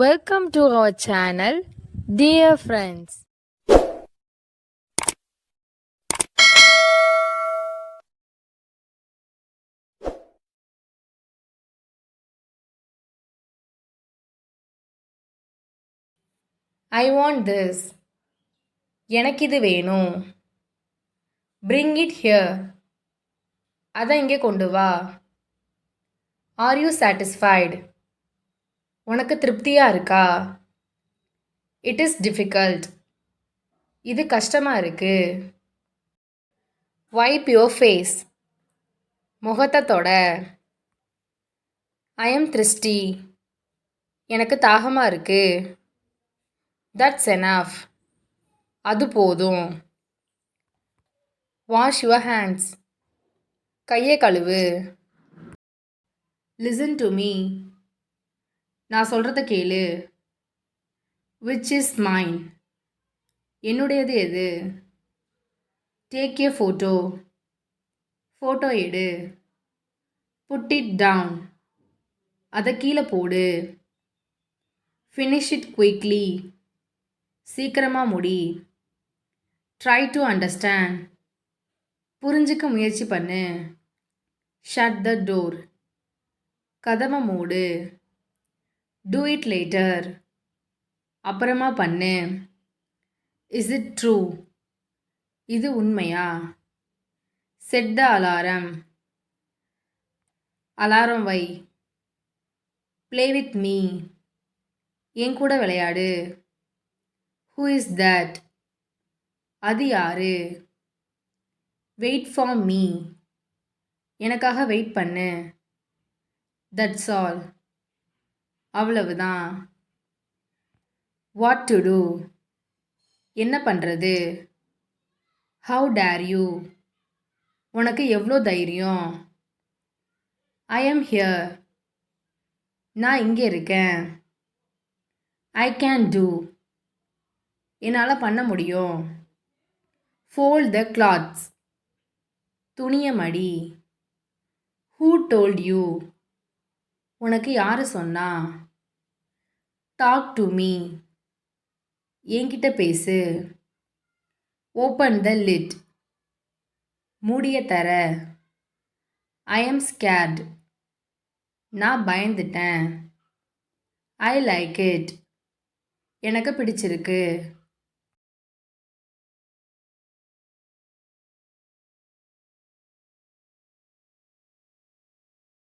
Welcome to our channel, dear friends. I want this. எனக்கு இது வேணும். Bring it here. அதை இங்கே கொண்டு வா. Are you satisfied? உனக்கு திருப்தியா இருக்கா? It is difficult. இது கஷ்டமா இருக்கு. Wipe your face. முகத்தை தொட. I am thirsty. எனக்கு தாகமா இருக்கு. That's enough. அது போதும். Wash your hands. கையை கழுவு. Listen to me. நான் சொல்றத கேளு. Which is mine? என்னுடையது எது? Take a photo. ஃபோட்டோ எடு. Put it down. அதை கீழே போடு. Finish it quickly. சீக்கிரமா முடி. Try to understand. புரிஞ்சுக்க முயற்சி பண்ணு. Shut the door. கதவை மூடு. Do it later. அப்புறமா பண்ணு. Is it true? இது உண்மையா? Set the alarm. அலாரம் வை. Play with me. என் கூட விளையாடு. Who is that? அது யாரு? Wait for me. எனக்காக வெயிட் பண்ணு. That's all. அவ்வளவுதான். What to do? என்ன பண்றது? How dare you? உனக்கு எவ்வளோ தைரியம்? I am here. நான் இங்கே இருக்கேன். I can do. என்னால் பண்ண முடியும். Fold the cloths. துணியை மடி. Who told you? உனக்கு யாரு சொன்னா? Talk to me. என்கிட்ட பேசு. Open the lid. மூடிய தர. I am scared. நான் பயந்துட்டேன். I like it. எனக்கு பிடிச்சிருக்கு.